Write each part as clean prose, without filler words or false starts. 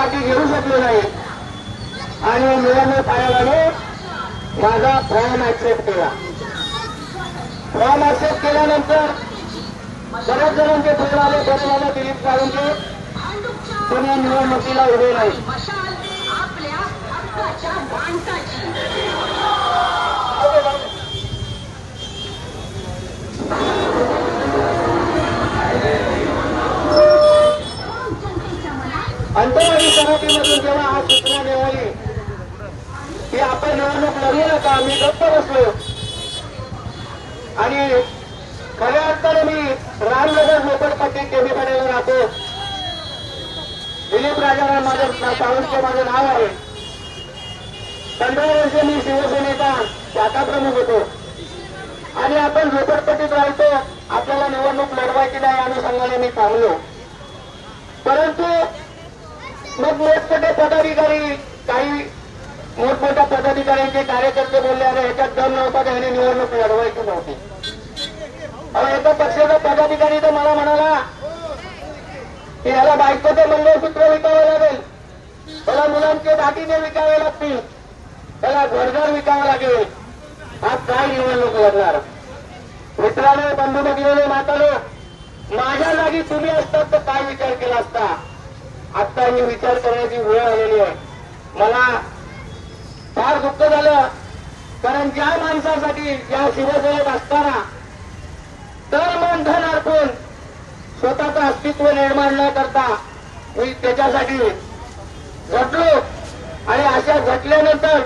पाठी घेऊ शकलो नाही आणि निवडणूक आयोगाने माझा फॉर्म ऍक्सेप्ट केला. फॉर्म ऍक्सेप्ट केल्यानंतर बरेच जणांचे फोन आले, बरे झाले दिलीप साळुंखे पुन्हा निवडणुकीला उभे नाही. अंतर्वादी समितीमधून जेव्हा हा सूचना मिळाली की आपण निवडणूक लढू नका, मी गप्प बसलो आणि खऱ्या अर्थाने मी रामनगर झोपडपट्टी केबीपाड्याला राहतो. दिलीप राजाराम साळुंखे माझं नाव आहे. 15 वर्षे मी शिवसेनेचा शाखा प्रमुख होतो आणि आपण झोपडपट्टीत राहतो. आपल्याला निवडणूक लढवायची नाही अनुषंगाने मी थांबलो. परंतु मग मोठमोठे पदाधिकारी, काही मोठमोठ्या पदाधिकाऱ्यांचे कार्यकर्ते बोलले अरे ह्याच्यात दम नव्हता, त्याने निवडणूक लढवायची नव्हती. एका पक्षाचा पदाधिकारी तर मला म्हणाला की ह्याला बायकोचं मंगळसूत्र विकावं लागेल, त्याला मुलांचे दागिने विकावे लागतील, त्याला घरदार विकावं लागेल. हा काय निवडणूक लढणार? मित्रांनो, बंधू भगिनीने, म्हातारो, माझ्या जागी तुम्ही असतात तर काय विचार केला असता? आता ही विचार करण्याची वेळ आलेली आहे. मला फार दुःख झालं, कारण ज्या माणसासाठी या शिवसेनेत असताना तर मन धन अर्पून स्वतःचं अस्तित्व निर्माण न करता मी त्याच्यासाठी झटलो आणि अशा झटल्यानंतर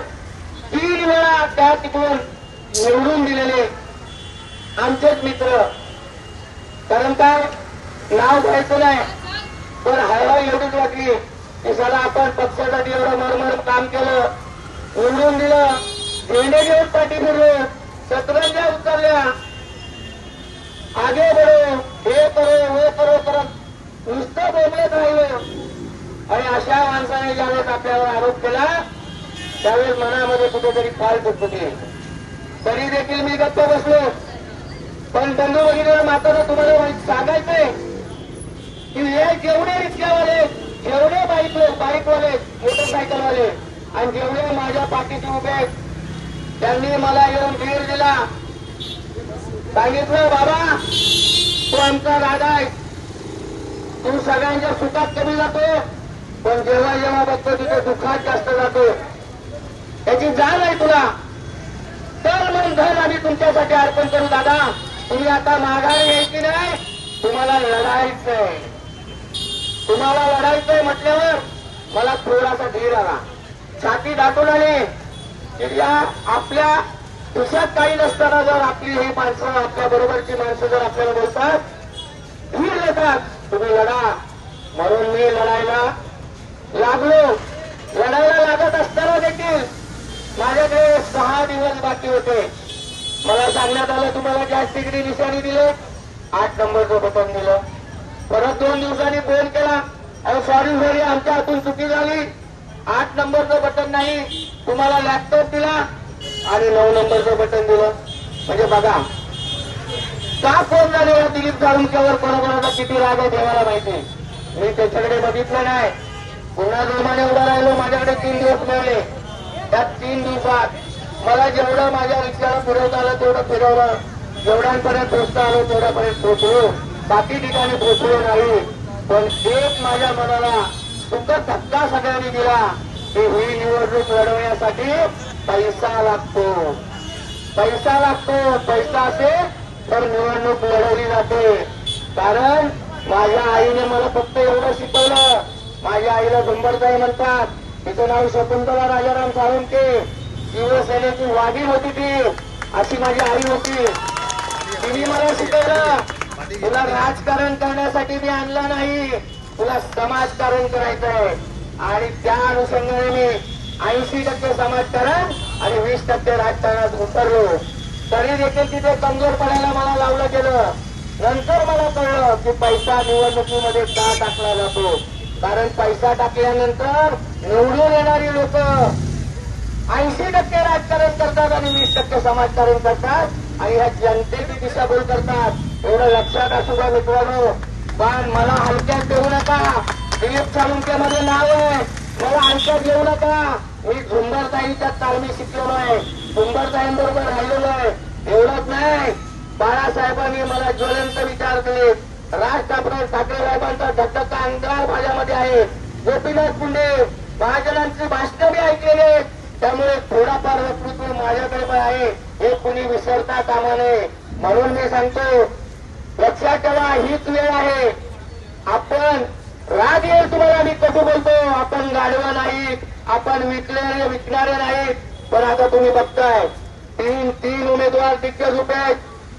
3 वेळा त्या तिकडून निवडून दिलेले आमचेच मित्र. कारण काय, नाव घ्यायचं नाही, पण हळहळ एवढीच वाटली की साला आपण पक्षासाठी एवढं मरमर काम केलं, निवडून दिलं, झेंडे घेऊन पाठी फिरलो, शतरंजा उचलल्या, आगे बढो, हे करो वो करो करत नुसतं बोलत राहिलो. आणि अशा माणसाने ज्यावेळेस आपल्यावर आरोप केला त्यावेळेस मनामध्ये कुठेतरी फाल फुटफुटली. तरी देखील मी गप्प बसलो. पण बंधू भगिनीला मात्र तुम्हाला सांगायचंय की हे जेवढे रिक्षावाले, जेवढे बाईकवाले, मोटरसायकलवाले आणि जेवढे माझ्या पाठीशी उभे आहेत त्यांनी मला येऊन धीर दिला, सांगितलं बाबा तू आमचा दादा आहे, तू सगळ्यांच्या सुखात कमी जातो पण जेव्हा जेव्हा बघतो तिथे दुःखात जास्त जातो, त्याची जाण आहे तुला. तर मन धन आम्ही तुमच्यासाठी अर्पण करू दादा. तुम्ही आता माघार यायची नाही, तुम्हाला लढायचंय. तुम्हाला लढायचंय म्हटल्यावर मला थोडासा धीर आला, छाती दाटून आली की या आपल्या खिशात काही नसताना जर आपली ही माणसं, आपल्या बरोबरची माणसं जर आपल्याला बोलतात, धीर देतात, तुम्ही लढा. म्हणून मी लढायला लागलो. लढायला लागत असताना देखील माझ्याकडे 6 दिवस बाकी होते. मला सांगण्यात आलं तुम्हाला गॅस तिकडी निशाणी दिले, 8 नंबरचं बटन दिलं. परत 2 दिवसांनी फोन केला, अरे सॉरी आमच्या हातून चुकी झाली, 8 नंबरचं बटन नाही, तुम्हाला लॅपटॉप दिला आणि 9 नंबरचं बटन दिलं. म्हणजे बघा का फोन झालेला दिलीप साळुंखेवर कोणाकोणाचा किती राग आहे देवाला माहिती. मी त्याच्याकडे बघितलं नाही, पुन्हा जोमाने उभा राहिलो. माझ्याकडे 3 दिवस मिळाले. त्या 3 दिवसात मला जेवढं माझ्या रिक्षाला फिरवता आलं तेवढं फिरवलं, जेवढ्यांपर्यंत पोहोचता आलं तेवढ्यापर्यंत पोहोचलो, बाकी ठिकाणी पोहोचलो नाही. पण एक माझ्या मनाला सुखद धक्का सगळ्यांनी दिला की ही निवडणूक लढवण्यासाठी पैसा लागतो, पैसा लागतो. पैसा असेल तर निवडणूक लढवली जाते. कारण माझ्या आईने मला फक्त एवढं शिकवलं. माझ्या आईला झुंबरताई म्हणतात, तिचं नाव शकुंतला राजाराम साळुंखे, शिवसेनेची वाघीण होती ती, अशी माझी आई होती. तिने मला शिकवलं तुला राजकारण करण्यासाठी मी आणलं नाही, तुला समाजकारण करायचंय. आणि त्या अनुषंगाने मी 80% समाजकारण आणि 20% राजकारणात उतरलो. तरी देखील तिथे कमजोर पडायला मला लावलं गेलं. नंतर मला कळलं की पैसा निवडणुकीमध्ये का टाकला जातो. कारण पैसा टाकल्यानंतर निवडून येणारी लोक 80% राजकारण करतात आणि 20% समाजकारण करतात आणि ह्या जनतेची दिशाभूल करतात. एवढं लक्षात असू द्या मित्रांनो. पण मला हलक्यात देऊ नका. दिलीप साळुंकेमध्ये नाव आहे. मला अंशात घेऊ नका. मी झुंबरताईच्या तालमी शिकलेलो आहे. झुंबरताईंबरोबर राहिलेलो आहे. एवढंच नाही, बाळासाहेबांनी मला ज्वलंत विचार दिले. राज ठाकरे साहेबांचा धक्का अंगार माझ्यामध्ये आहे. गोपीनाथ मुंडे महाजनांची भाषणं मी ऐकलेले. त्यामुळे थोडाफार वक्तृत्व माझ्याकडे पण आहे. हे कुणी विसरता कामा नये. म्हणून मी सांगतो, लक्षात ठेवा, हीच वेळ आहे. आपण राग येईल तुम्हाला, मी कसं बोलतो, आपण गाढवा नाही, आपण विकणारे नाहीत. पण आता तुम्ही बघताय, तीन उमेदवार दिग्गज रुपये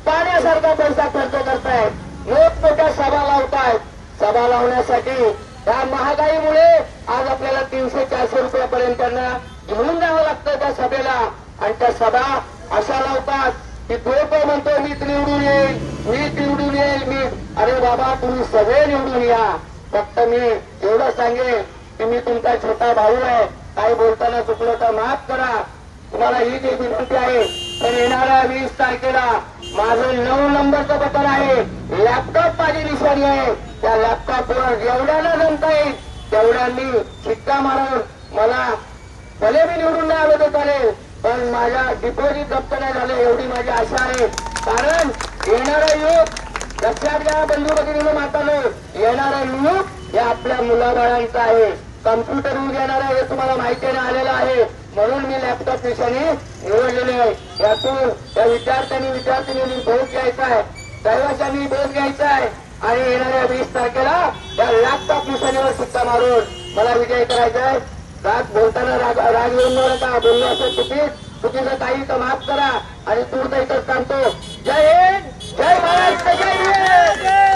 पाण्यासारखा पैसा खर्च करतायत. मोठमोठ्या सभा लावतायत. सभा लावण्यासाठी त्या महागाईमुळे आज आपल्याला 300-400 रुपयापर्यंत त्यांना घेऊन जावं लागतं त्या सभेला. आणि त्या सभा अशा लावतात की तो म्हणतो मीच निवडून येईल, मीच निवडून येईल, मी. अरे बाबा, तुम्ही सगळे निवडून या. फक्त मी एवढं सांगेन की मी तुमचा छोटा भाऊ आहे. काही बोलताना चुकलं तर माफ करा. तुम्हाला ही जी विनंती आहे, तर येणाऱ्या 20 तारखेला माझं 9 नंबरचं बटन आहे. लॅपटॉप माझी निशाणी आहे. त्या लॅपटॉपवर जेवढ्याला जमता येईल तेवढ्यांनी शिक्का मारून मला भले मी निवडून नाही आलो तर चालेल, पण माझ्या डिपॉझिट जप्त नाही झाले एवढी माझी आशा आहे. कारण येणारा युग, लक्षात घ्या बंधू भगिनीनं मातानं, येणारा युग हे आपल्या मुलाबाळांचं आहे. कम्प्युटर युग येणार आहे हे तुम्हाला माहितीने आलेलं आहे. म्हणून मी लॅपटॉप निशाणी निवडलेले आहे. यातून त्या विद्यार्थिनींनी बोध घ्यायचा आहे, दैवाशांनी बोध घ्यायचा आहे आणि येणाऱ्या 20 तारखेला त्या लॅपटॉप निशाणीवर शिक्का मारून मला विजय करायचा आहे. बोलताना राग येऊन नका. बोललो असेल चुकीचं काही तर माफ करा. आणि तूर्त इथंच सांगतो, जय हिंद, जय महाराष्ट्र, जय हिंद.